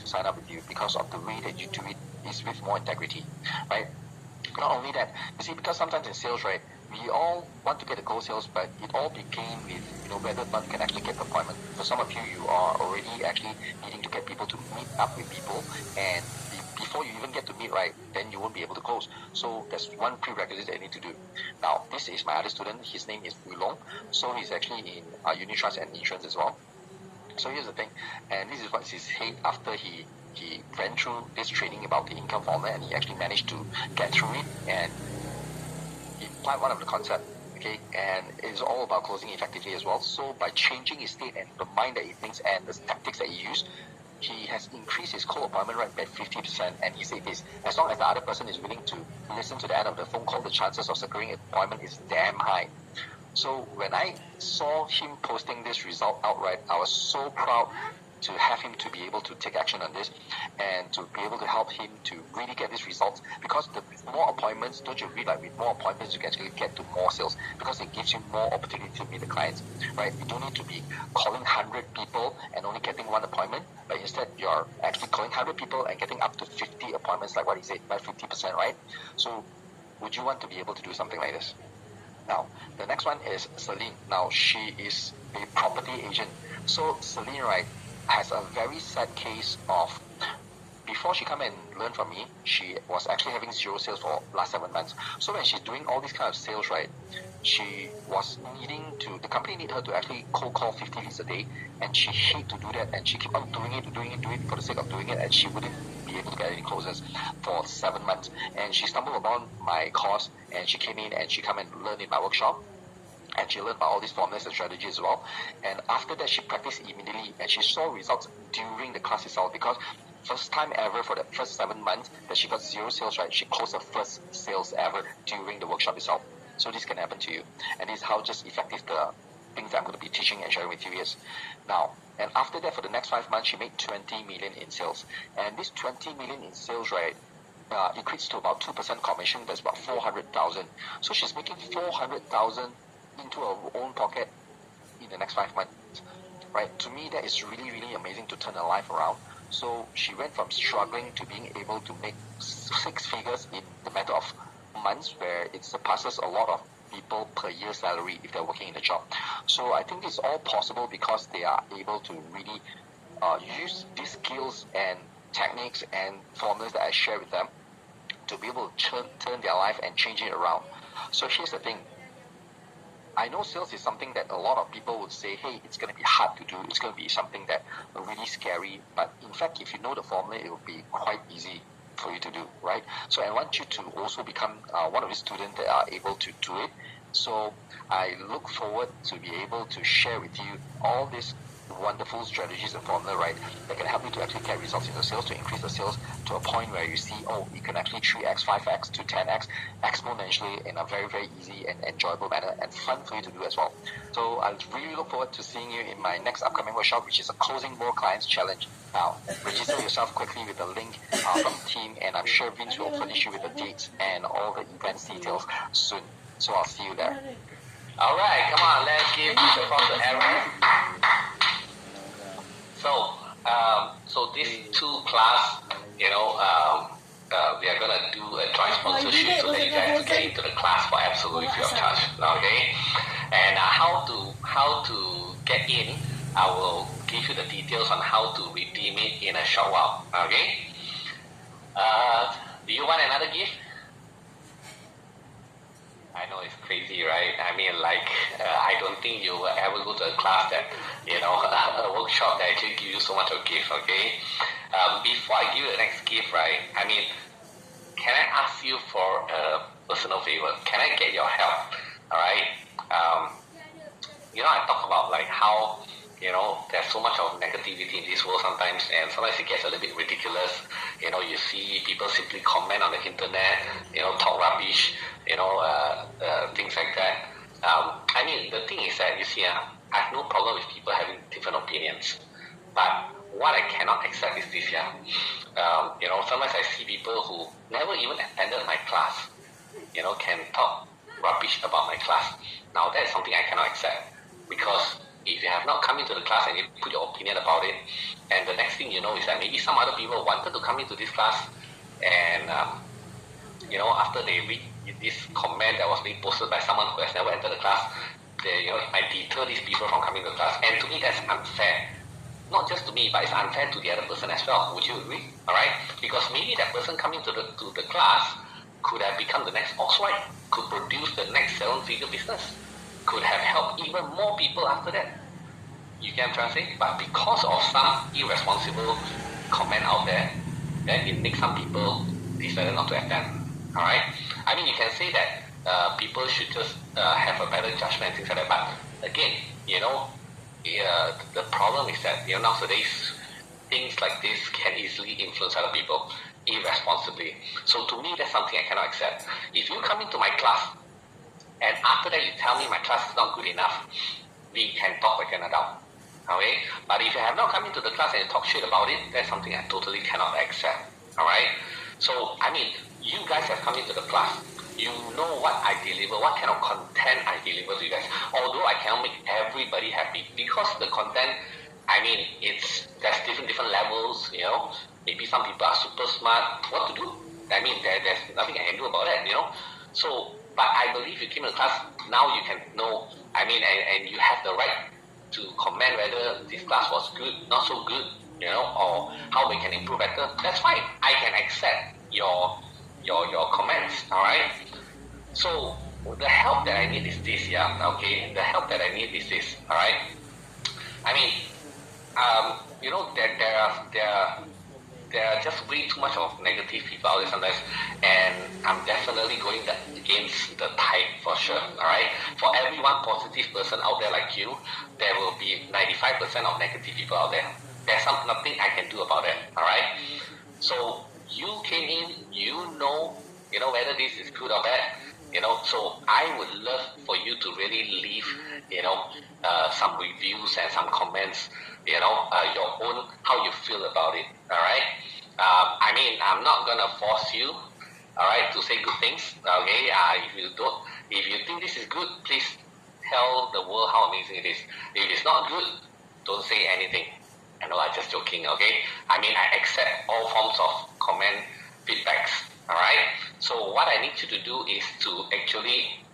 sign up with you because of the way that you do it is with more integrity, right? Not only that, you see, because sometimes in sales, right, we all want to get the gold sales, but it all begins with, whether one can actually get the appointment. For some of you, you are already actually needing to get people to meet up with people, and before you even get to meet, right, then you won't be able to close. So there's one prerequisite that you need to do. Now, this is my other student. His name is Wulong. So he's actually in unit trust and insurance as well. So here's the thing, and this is what his head after he went through this training about the income formula, and he actually managed to get through it, and he applied one of the concepts, okay, and it's all about closing effectively as well. So by changing his state and the mind that he thinks and the tactics that he used, he has increased his call appointment rate by 50%, and he said this, as long as the other person is willing to listen to the end of the phone call, the chances of securing an appointment is damn high. So when I saw him posting this result outright, I was so proud to have him to be able to take action on this and to be able to help him to really get these results, because the more appointments, don't you agree, like with more appointments you can actually get to more sales, because it gives you more opportunity to meet the clients, right? You don't need to be calling 100 people and only getting one appointment, but instead you're actually calling 100 people and getting up to 50 appointments, like what he said, by 50%, right? So would you want to be able to do something like this? Now, the next one is Celine. Now, she is a property agent. So Celine, right, has a very sad case of, before she come and learn from me, she was actually having 0 sales for last 7 months. So when she's doing all these kind of sales, right, she was needing to, the company need her to actually cold call 50 leads a day, and she hate to do that, and she keep on doing it for the sake of doing it, and she wouldn't be able to get any closes for 7 months. And she stumbled upon my course, and she came in and she come and learn in my workshop, and she learned about all these formulas and strategies as well. And after that, she practiced immediately, and she saw results during the class itself, because first time ever for the first 7 months that she got 0 sales, right, she closed her first sales ever during the workshop itself. So this can happen to you, and this is how just effective the things that I'm going to be teaching and sharing with you is. Now, and after that, for the next 5 months, she made 20 million in sales, and this 20 million in sales, right, equates to about 2% commission. That's about 400,000. So she's making 400,000 into her own pocket in the next 5 months, right? To me, that is really, really amazing to turn her life around. So she went from struggling to being able to make 6 figures in the matter of months, where it surpasses a lot of people per year salary if they're working in the job. So I think it's all possible because they are able to really use these skills and techniques and formulas that I share with them to be able to turn their life and change it around. So here's the thing. I know sales is something that a lot of people would say, hey, it's going to be hard to do. It's going to be something that really scary. But in fact, if you know the formula, it will be quite easy for you to do, right? So I want you to also become one of the students that are able to do it. So I look forward to be able to share with you all these wonderful strategies and formula, right, that can help you to actually get results in the sales, to increase the sales to a point where you see, oh, you can actually 3x, 5x to 10x exponentially in a very, very easy and enjoyable manner and fun for you to do as well. So I really look forward to seeing you in my next upcoming workshop, which is a Closing More Clients Challenge. Now, register yourself quickly with the link from the team, and I'm sure Vince will furnish you with the dates and all the events details soon. So I'll see you there. All right, come on, let's give this applause to Aaron. So these 2 class, we are gonna do a joint sponsorship so that you guys get into the class for absolutely free of charge. Okay, and how to get in, I will give you the details on how to redeem it in a short while. Okay. Do you want another gift? I know it's crazy, right? I mean, I don't think you will ever go to a class that, a workshop that actually gives you so much of gift, okay? Before I give you the next gift, right, I mean, can I ask you for a personal favor? Can I get your help, all right? I talk about how, there's so much of negativity in this world sometimes, and sometimes it gets a little bit ridiculous. You see people simply comment on the internet, talk rubbish, things like that. I mean, the thing is that, you see, I have no problem with people having different opinions. But what I cannot accept is this, sometimes I see people who never even attended my class, can talk rubbish about my class. Now, that is something I cannot accept, because if you have not come into the class and you put your opinion about it, and the next thing you know is that maybe some other people wanted to come into this class, and after they read this comment that was being posted by someone who has never entered the class, it might deter these people from coming to the class. And to me, that's unfair. Not just to me, but it's unfair to the other person as well. Would you agree? All right? Because maybe that person coming to the class could have become the next Oxford, could produce the next 7-figure business, could have helped even more people after that. You get what I'm trying to say? But because of some irresponsible comment out there, then it makes some people decided not to attend. All right? I mean, you can say that people should just have a better judgment and things like that. But again, the problem is that nowadays things like this can easily influence other people irresponsibly. So to me, that's something I cannot accept. If you come into my class and after that you tell me my class is not good enough, we can talk like an adult. Okay? But if you have not come into the class and you talk shit about it, that's something I totally cannot accept. Alright? So, I mean, you guys have come into the class. You know what I deliver, what kind of content I deliver to you guys. Although I cannot make everybody happy because the content, I mean, there's different levels, Maybe some people are super smart. What to do? I mean, there's nothing I can do about that, So, but I believe you came to class, now you can know, I mean, and you have the right to comment whether this class was good, not so good, or how we can improve better. That's fine. I can accept your comments, all right? So the help that I need is this, okay? The help that I need is this, all right? I mean, there are just way too much of negative people out there sometimes, and I'm definitely going against the tide for sure, all right? For every one positive person out there like you, there will be 95% of negative people out there. There's nothing I can do about it, all right? So you came in, you know whether this is good or bad, so I would love for you to really leave, some reviews and some comments, your own, how you feel about it, all right? I mean, I'm not gonna force you, all right, to say good things, okay? If you think this is good, please tell the world how amazing it is. If it's not good, don't say anything. I know I'm just joking, okay? I mean, I accept all forms of comment, feedbacks, all right? So what I need you to do is to actually,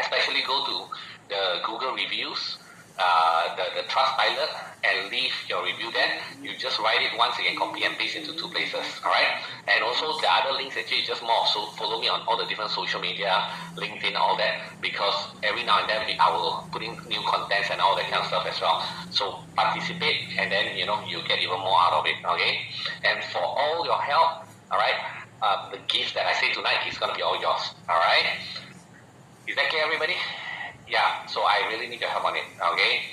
especially go to the Google reviews, the Trustpilot, and leave your review there. You just write it once, you can copy and paste into 2 places, all right? And also the other links, actually just more, so follow me on all the different social media, LinkedIn, all that, because every now and then I will put in new contents and all that kind of stuff as well. So participate, and then, you get even more out of it, okay? And for all your help, all right, the gift that I say tonight is going to be all yours, all right? Is that clear, everybody? Yeah, so I really need your help on it, okay?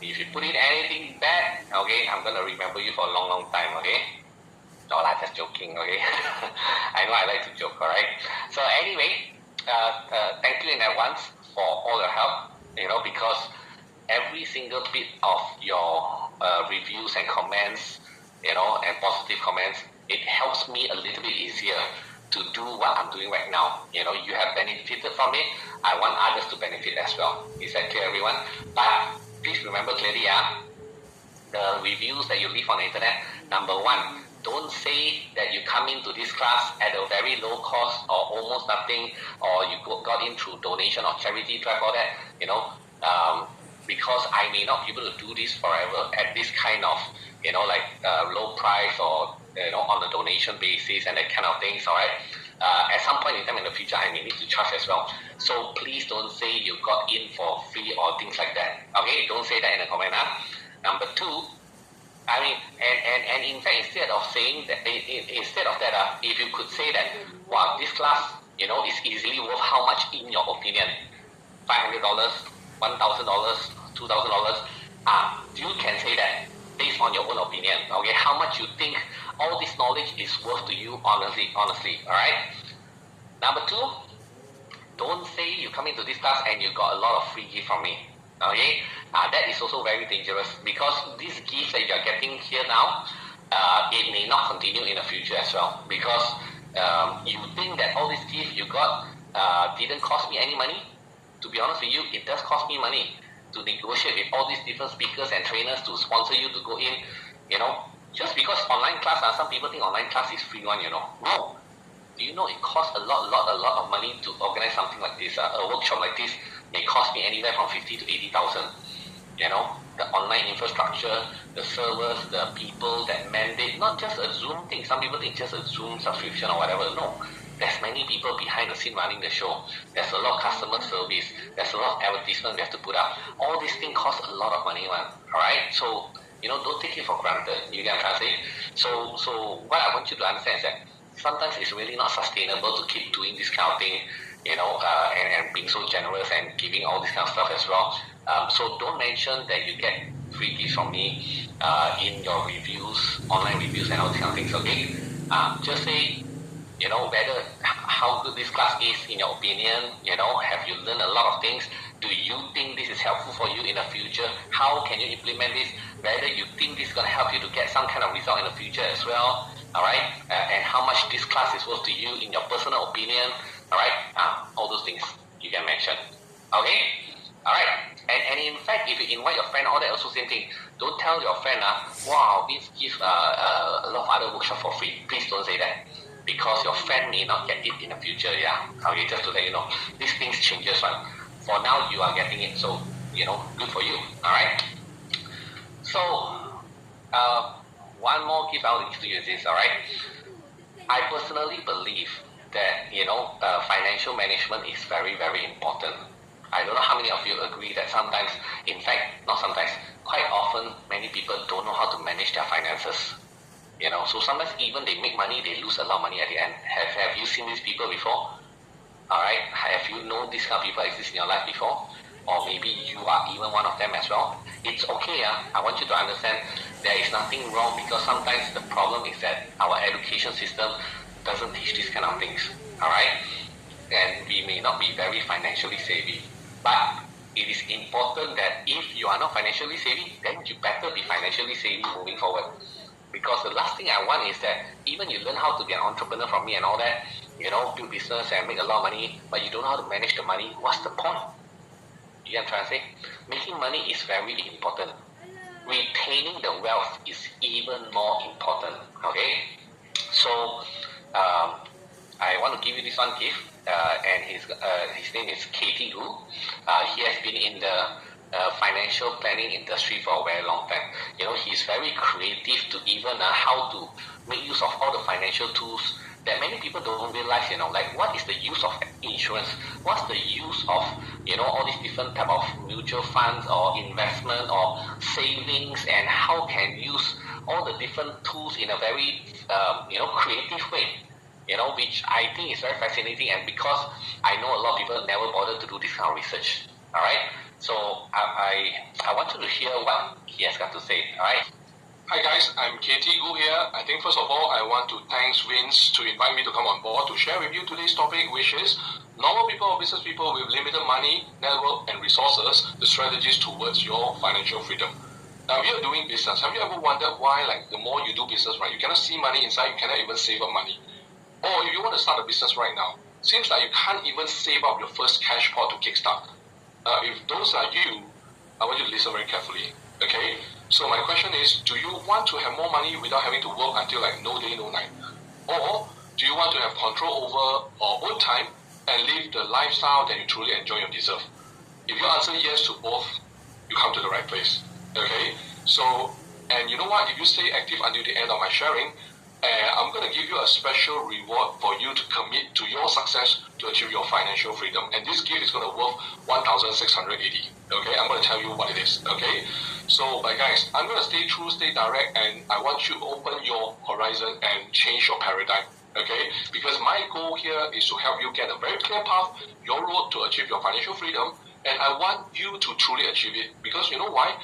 If you put in anything bad, okay, I'm going to remember you for a long, long time, okay? No, I'm just joking, okay? I know I like to joke, alright? So anyway, thank you in advance for all your help, because every single bit of your reviews and comments, and positive comments, it helps me a little bit easier to do what I'm doing right now. You have benefited from it. I want others to benefit as well. Is that clear, everyone? But please remember clearly, the reviews that you leave on the internet, number 1, don't say that you come into this class at a very low cost or almost nothing, or you got in through donation or charity drive, all that, because I may not be able to do this forever at this kind of, low price or, on a donation basis and that kind of things, all right? At some point in time in the future, I may need to charge as well. So please don't say you got in for free or things like that, okay? Don't say that in the comment, Number 2, I mean, and in fact, instead of that, if you could say that, wow, this class, is easily worth how much in your opinion? $500, $1,000, $2,000, you can say that based on your own opinion, okay? How much you think all this knowledge is worth to you, honestly, all right? Number 2, don't say you come into this class and you got a lot of free gift from me, okay? That is also very dangerous, because these gifts that you're getting here now, it may not continue in the future as well, because you think that all these gifts you got didn't cost me any money. To be honest with you, it does cost me money. to negotiate with all these different speakers and trainers to sponsor you to go in, just because online class, some people think online class is free one, No. Do you know it costs a lot of money to organize something like this? A workshop like this may cost me anywhere from 50 to 80,000. The online infrastructure, the servers, the people that mandate, not just a Zoom thing. Some people think just a Zoom subscription or whatever. No. There's many people behind the scene running the show. There's a lot of customer service. There's a lot of advertisement we have to put up. All these things cost a lot of money, man. Alright? So, don't take it for granted. You get what I'm trying to say? So what I want you to understand is that sometimes it's really not sustainable to keep doing this kind of thing, and being so generous and giving all this kind of stuff as well. So don't mention that you get free gifts from me in your reviews, online reviews and all these kind of things, okay? Just say, whether how good this class is in your opinion, have you learned a lot of things? Do you think this is helpful for you in the future? How can you implement this? Whether you think this is going to help you to get some kind of result in the future as well, alright? And how much this class is worth to you in your personal opinion, alright? All those things you can mention, okay? Alright, and in fact, if you invite your friend, all that also same thing. Don't tell your friend, wow, Vince give a lot of other workshops for free. Please don't say that. Because your friend may not get it in the future, yeah? Okay, just to let you know. These things changes, right? For now, you are getting it, so, good for you, alright? So, one more gift I will give to you is this, alright? I personally believe that, financial management is very, very important. I don't know how many of you agree that sometimes, in fact, not sometimes, quite often, many people don't know how to manage their finances. So sometimes even they make money, they lose a lot of money at the end. Have you seen these people before? Alright, have you known these kind of people exist in your life before? Or maybe you are even one of them as well. It's okay, I want you to understand there is nothing wrong, because sometimes the problem is that our education system doesn't teach these kind of things. Alright? And we may not be very financially savvy. But it is important that if you are not financially savvy, then you better be financially savvy moving forward. Because the last thing I want is that even you learn how to be an entrepreneur from me and all that, build business and make a lot of money, but you don't know how to manage the money, what's the point? You know what I'm trying to say? Making money is very important. Retaining the wealth is even more important, okay? So, I want to give you this one gift, and his name is Katie Gu. He has been in the financial planning industry for a very long time. He's very creative to even how to make use of all the financial tools that many people don't realize, like what is the use of insurance? What's the use of, all these different type of mutual funds or investment or savings, and how can use all the different tools in a very, creative way, which I think is very fascinating, and because I know a lot of people never bother to do this kind of research, alright? So I want you to hear what he has got to say, alright? Hi guys, I'm Katie Gu here. I think first of all, I want to thank Vince to invite me to come on board to share with you today's topic, which is normal people or business people with limited money, network and resources, the strategies towards your financial freedom. Now, if you're doing business, have you ever wondered why, the more you do business, right, you cannot see money inside, you cannot even save up money? Or if you want to start a business right now, seems like you can't even save up your first cash pot to kickstart. If those are you, I want you to listen very carefully, okay? So my question is, do you want to have more money without having to work until no day, no night? Or do you want to have control over our own time and live the lifestyle that you truly enjoy and deserve? If you answer yes to both, you come to the right place, okay? So, and you know what? If you stay active until the end of my sharing, I'm going to give you a special reward for you to commit to your success to achieve your financial freedom. And this gift is going to worth 1,680. Okay, I'm going to tell you what it is. Okay, so but guys, I'm going to stay true, stay direct, and I want you to open your horizon and change your paradigm. Okay, because my goal here is to help you get a very clear path, your road to achieve your financial freedom, and I want you to truly achieve it. Because you know why?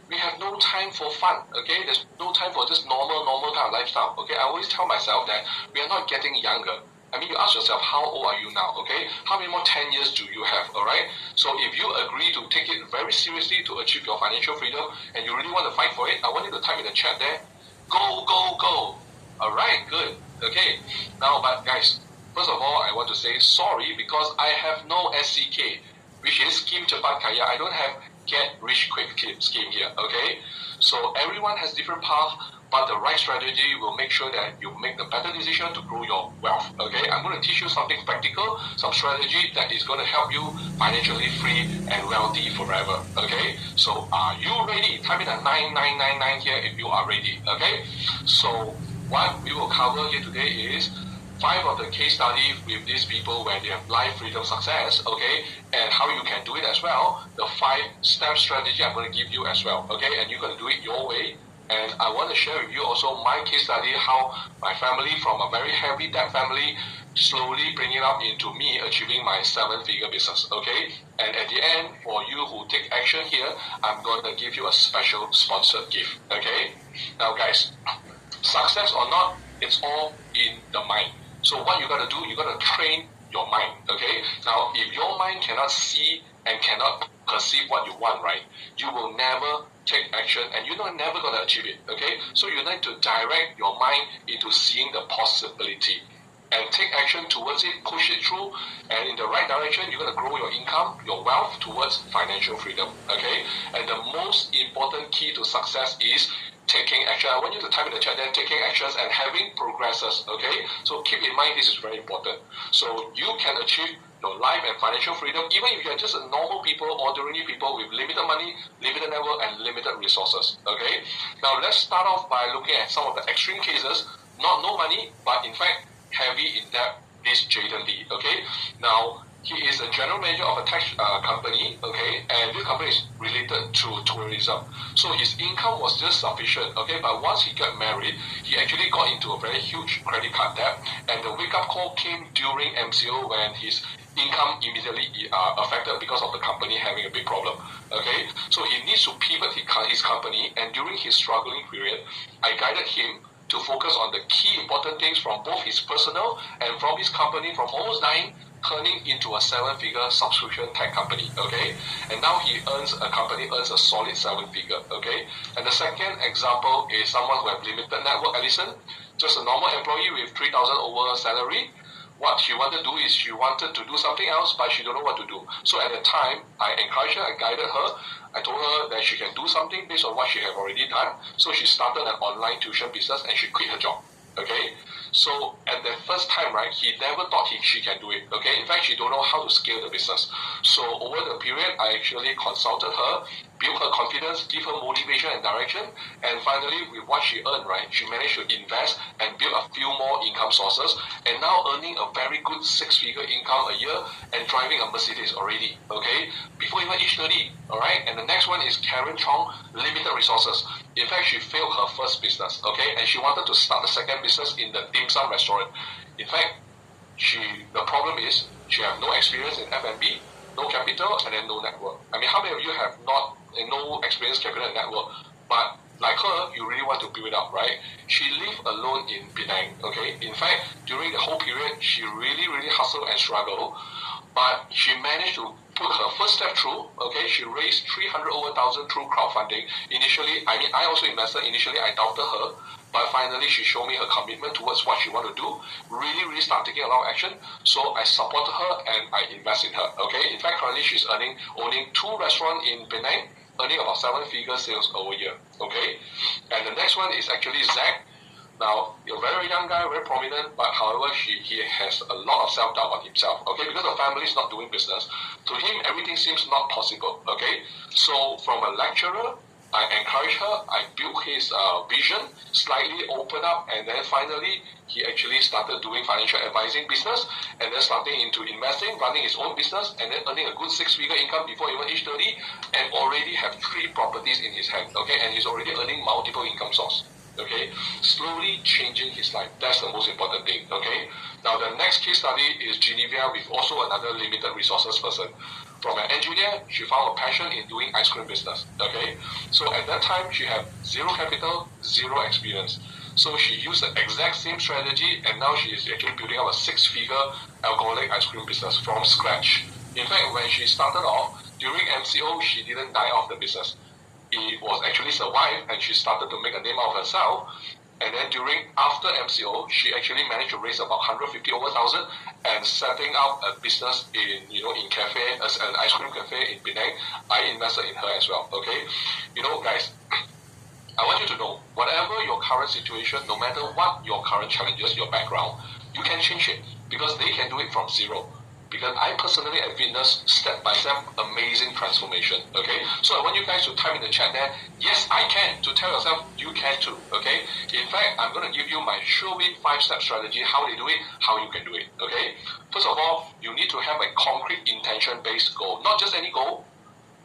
We have no time for fun, okay? There's no time for this normal kind of lifestyle, okay? I always tell myself that we are not getting younger. I mean, you ask yourself, how old are you now, okay? How many more 10 years do you have, all right? So if you agree to take it very seriously to achieve your financial freedom and you really want to fight for it, I want you to type in the chat there, go, go, go. All right, good, okay? Now, but guys, first of all, I want to say sorry because I have no SCK, which is Kim Cepat Kaya. I don't have get rich quick scheme here, okay? So everyone has different path, but the right strategy will make sure that you make the better decision to grow your wealth, okay? I'm going to teach you something practical, some strategy that is going to help you financially free and wealthy forever, okay? So are you ready? Type in a 9999 here if you are ready, okay? So what we will cover here today is 5 of the case studies with these people where they have life freedom success, okay, and how you can do it as well. The 5-step strategy I'm going to give you as well, okay, and you're going to do it your way. And I want to share with you also my case study, how my family from a very heavy debt family slowly bring it up into me achieving my 7-figure business, okay? And at the end, for you who take action here, I'm going to give you a special sponsored gift, okay? Now guys, success or not, it's all in the mind. So what you got to do, you got to train your mind, okay? Now, if your mind cannot see and cannot perceive what you want, right, you will never take action and you're never going to achieve it, okay? So you need to direct your mind into seeing the possibility and take action towards it, push it through, and in the right direction, you're going to grow your income, your wealth towards financial freedom, okay? And the most important key to success is taking action. I want you to type in the chat there, taking actions and having progresses, okay? So keep in mind, this is very important. So you can achieve your life and financial freedom, even if you're just a normal people, ordinary people with limited money, limited network, and limited resources, okay? Now, let's start off by looking at some of the extreme cases, not no money, but in fact, heavy in debt, this Jaden Lee, okay? Now, he is a general manager of a tech company, okay, and this company is related to tourism. So his income was just sufficient, okay, but once he got married, he actually got into a very huge credit card debt, and the wake-up call came during MCO when his income immediately affected because of the company having a big problem, okay? So he needs to pivot his company, and during his struggling period, I guided him to focus on the key important things from both his personal and from his company, from almost dying, turning into a 7-figure subscription tech company, okay? And now company earns a solid 7-figure, okay? And the second example is someone who have limited network, Allison, just a normal employee with 3,000 over salary. What she wanted to do is she wanted to do something else, but she don't know what to do. So at the time, I encouraged her, I guided her. I told her that she can do something based on what she have already done. So she started an online tuition business and she quit her job, okay? So at the first time, right, he never thought she can do it, okay? In fact, she don't know how to scale the business. So over the period, I actually consulted her, built her confidence, give her motivation and direction, and finally, with what she earned, right, she managed to invest and build a few more income sources, and now earning a very good 6-figure income a year and driving a Mercedes already, okay? Before even age 30, all right? And the next one is Karen Chong, limited resources. In fact, she failed her first business, okay? And she wanted to start the second business in the dim sum restaurant. In fact, the problem is she have no experience in F&B, no capital, and then no network. I mean, how many of you have no experience, capital, and network, but like her, you really want to build it up, right? She lived alone in Penang, okay? In fact, during the whole period, she really, really hustled and struggled, but she managed to put her first step through, okay? She raised 300 over thousand through crowdfunding. Initially, I also invested. Initially, I doubted her, but finally, she showed me her commitment towards what she wanted to do. Really, really start taking a lot of action. So I supported her and I invest in her, okay? In fact, currently, she's owning 2 restaurants in Penang, earning about 7-figure sales over year, okay? And the next one is actually Zach. Now, you're a very young guy, very prominent, but however, he has a lot of self-doubt on himself, okay? Because the family is not doing business. To him, everything seems not possible, okay? So from a lecturer, I encouraged her, I built his vision, slightly opened up, and then finally, he actually started doing financial advising business, and then starting into investing, running his own business, and then earning a good 6-figure income before even age 30, and already have 3 properties in his hand, okay? And he's already earning multiple income source, okay? Slowly changing his life. That's the most important thing, okay? Now, the next case study is Genevieve with also another limited resources person. From an engineer, she found a passion in doing ice cream business, okay? So at that time, she had 0 capital, 0 experience. So she used the exact same strategy, and now she is actually building up a 6-figure alcoholic ice cream business from scratch. In fact, when she started off, during MCO, she didn't die off the business. It was actually survived, and she started to make a name out of herself. And then after MCO, she actually managed to raise about 150 over thousand and setting up a business in cafe, as an ice cream cafe in Penang. I invested in her as well. Okay, guys, I want you to know, whatever your current situation, no matter what your current challenges, your background, you can change it because they can do it from zero. Because I personally have witnessed step-by-step amazing transformation, okay? So I want you guys to type in the chat there, yes, I can, to tell yourself you can too, okay? In fact, I'm going to give you my sure-win 5-step strategy, how they do it, how you can do it, okay? First of all, you need to have a concrete intention-based goal, not just any goal.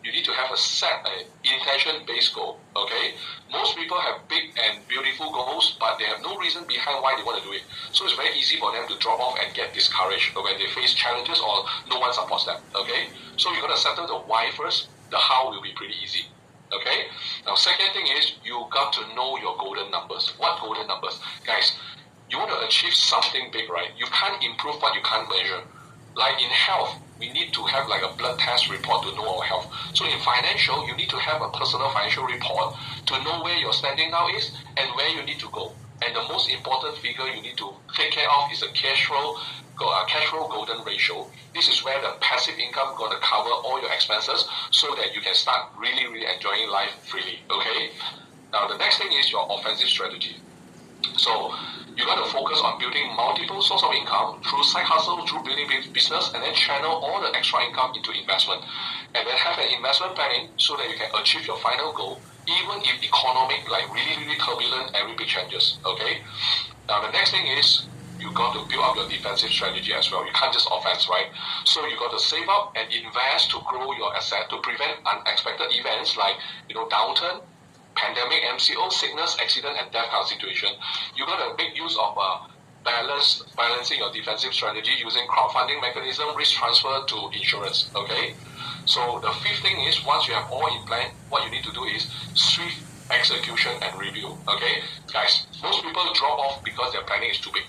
You need to have an intention-based goal, okay? Most people have big and beautiful goals, but they have no reason behind why they want to do it. So it's very easy for them to drop off and get discouraged when they face challenges or no one supports them, okay? So you got to settle the why first. The how will be pretty easy, okay? Now, second thing is you got to know your golden numbers. What golden numbers? Guys, you want to achieve something big, right? You can't improve what you can't measure. Like in health, we need to have like a blood test report to know our health. So in financial, you need to have a personal financial report to know where your standing now is and where you need to go. And the most important figure you need to take care of is a cash flow golden ratio. This is where the passive income going to cover all your expenses so that you can start really, really enjoying life freely. Okay. Now the next thing is your offensive strategy. So you got to focus on building multiple sources of income through side hustle, through building business, and then channel all the extra income into investment. And then have an investment planning so that you can achieve your final goal, even if economic, like really, really turbulent and really big changes. Okay? Now the next thing is you got to build up your defensive strategy as well. You can't just offense, right? So you got to save up and invest to grow your asset to prevent unexpected events like, downturn, pandemic, MCO, sickness, accident, and death kind of situation. You got to make use of balancing your defensive strategy using crowdfunding mechanism, risk transfer to insurance. Okay. So the fifth thing is once you have all in plan, what you need to do is swift execution and review. Okay, guys. Most people drop off because their planning is too big.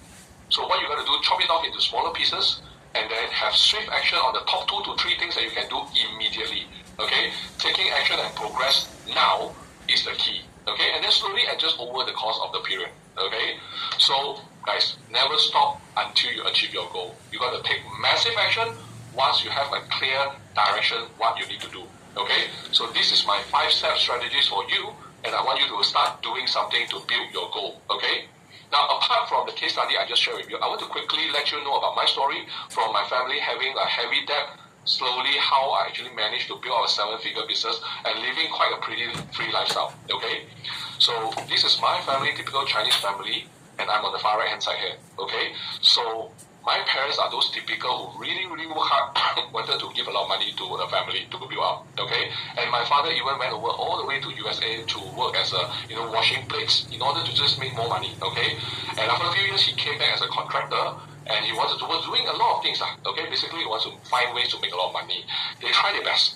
So what you got to do, chop it off into smaller pieces, and then have swift action on the top 2 to 3 things that you can do immediately. Okay, taking action and progress now is the key, okay? And then slowly adjust over the course of the period, okay? So, guys, never stop until you achieve your goal. You got to take massive action once you have a clear direction what you need to do, okay? So this is my 5-step strategies for you, and I want you to start doing something to build your goal, okay? Now, apart from the case study I just shared with you, I want to quickly let you know about my story from my family having a heavy debt, slowly how I actually managed to build a 7-figure business and living quite a pretty free lifestyle, okay? So this is my family, typical Chinese family, and I'm on the far right hand side here, okay? So my parents are those typical who really, really work hard, wanted to give a lot of money to the family to build up, okay? And my father even went over all the way to USA to work as a, washing plates in order to just make more money, okay? And after a few years, he came back as a contractor, and he was doing a lot of things, okay? Basically, he wants to find ways to make a lot of money. They try their best,